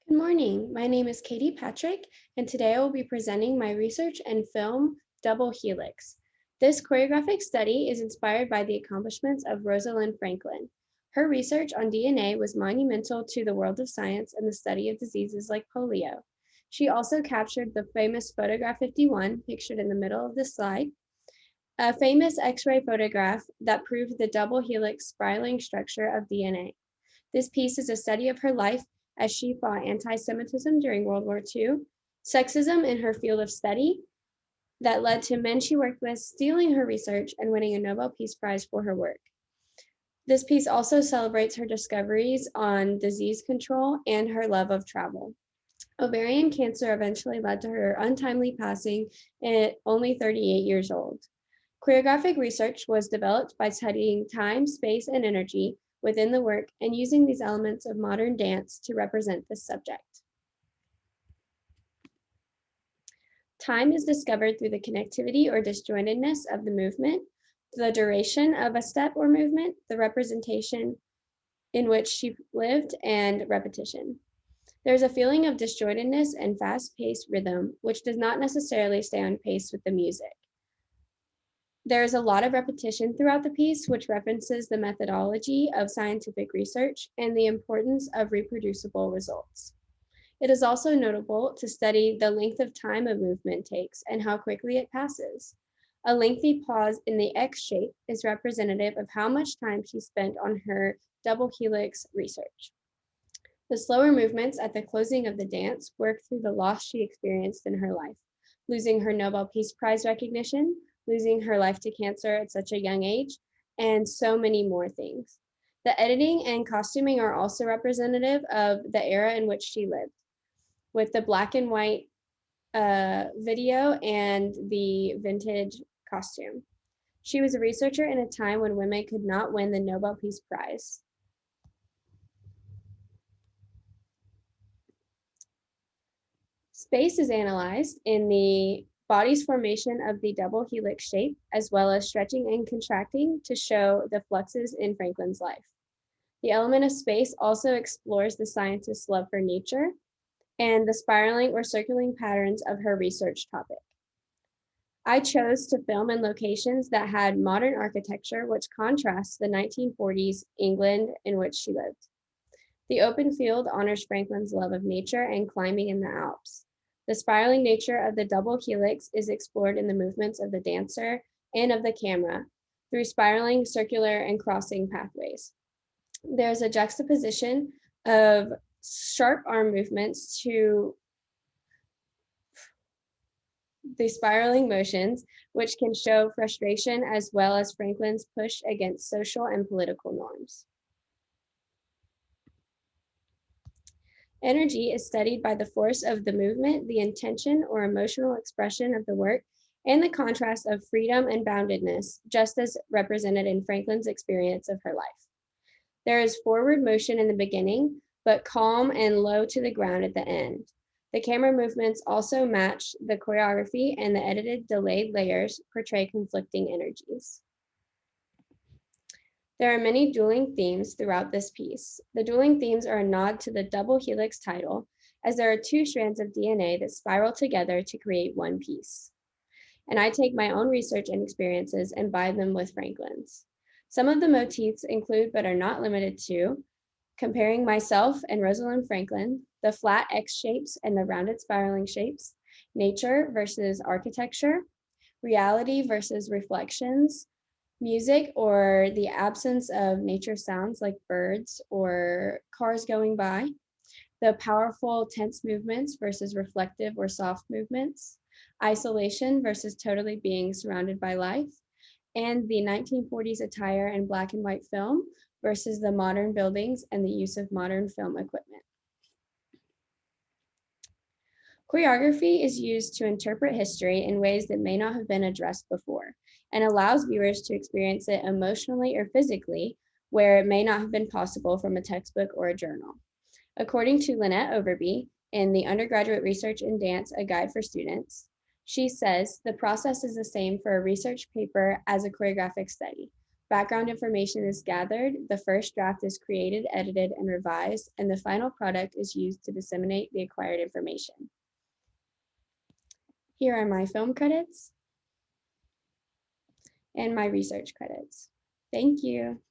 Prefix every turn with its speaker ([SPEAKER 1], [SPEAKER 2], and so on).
[SPEAKER 1] Good morning. My name is Katie Patrick, and today I will be presenting my research and film, Double Helix. This choreographic study is inspired by the accomplishments of Rosalind Franklin. Her research on DNA was monumental to the world of science and the study of diseases like polio. She also captured the famous photograph 51, pictured in the middle of this slide, a famous X-ray photograph that proved the double helix spiraling structure of DNA. This piece is a study of her life as she fought anti-Semitism during World War II, sexism in her field of study that led to men she worked with stealing her research and winning a Nobel Peace Prize for her work. This piece also celebrates her discoveries on disease control and her love of travel. Ovarian cancer eventually led to her untimely passing at only 38 years old. Choreographic research was developed by studying time, space, and energy within the work and using these elements of modern dance to represent this subject. Time is discovered through the connectivity or disjointedness of the movement, the duration of a step or movement, the representation in which she lived, and repetition. There's a feeling of disjointedness and fast-paced rhythm, which does not necessarily stay on pace with the music. There is a lot of repetition throughout the piece, which references the methodology of scientific research and the importance of reproducible results. It is also notable to study the length of time a movement takes and how quickly it passes. A lengthy pause in the X shape is representative of how much time she spent on her double helix research. The slower movements at the closing of the dance work through the loss she experienced in her life, losing her Nobel Peace Prize recognition, losing her life to cancer at such a young age, and so many more things. The editing and costuming are also representative of the era in which she lived, with the black and white video and the vintage costume. She was a researcher in a time when women could not win the Nobel Peace Prize. Space is analyzed in the body's formation of the double helix shape, as well as stretching and contracting to show the fluxes in Franklin's life. The element of space also explores the scientist's love for nature and the spiraling or circling patterns of her research topic. I chose to film in locations that had modern architecture, which contrasts the 1940s England in which she lived. The open field honors Franklin's love of nature and climbing in the Alps. The spiraling nature of the double helix is explored in the movements of the dancer and of the camera through spiraling, circular, and crossing pathways. There's a juxtaposition of sharp arm movements to the spiraling motions, which can show frustration as well as Franklin's push against social and political norms. Energy is studied by the force of the movement, the intention or emotional expression of the work, and the contrast of freedom and boundedness, just as represented in Franklin's experience of her life. There is forward motion in the beginning, but calm and low to the ground at the end. The camera movements also match the choreography, and the edited delayed layers portray conflicting energies. There are many dueling themes throughout this piece. The dueling themes are a nod to the double helix title, as there are two strands of DNA that spiral together to create one piece. And I take my own research and experiences and bind them with Franklin's. Some of the motifs include, but are not limited to, comparing myself and Rosalind Franklin, the flat X shapes and the rounded spiraling shapes, nature versus architecture, reality versus reflections, music or the absence of nature sounds like birds or cars going by, the powerful tense movements versus reflective or soft movements, isolation versus totally being surrounded by life, and the 1940s attire and black and white film versus the modern buildings and the use of modern film equipment. Choreography is used to interpret history in ways that may not have been addressed before and allows viewers to experience it emotionally or physically where it may not have been possible from a textbook or a journal. According to Lynette Overby in the Undergraduate Research in Dance, A Guide for Students, she says, the process is the same for a research paper as a choreographic study. Background information is gathered, the first draft is created, edited, and revised, and the final product is used to disseminate the acquired information. Here are my film credits and my research credits. Thank you.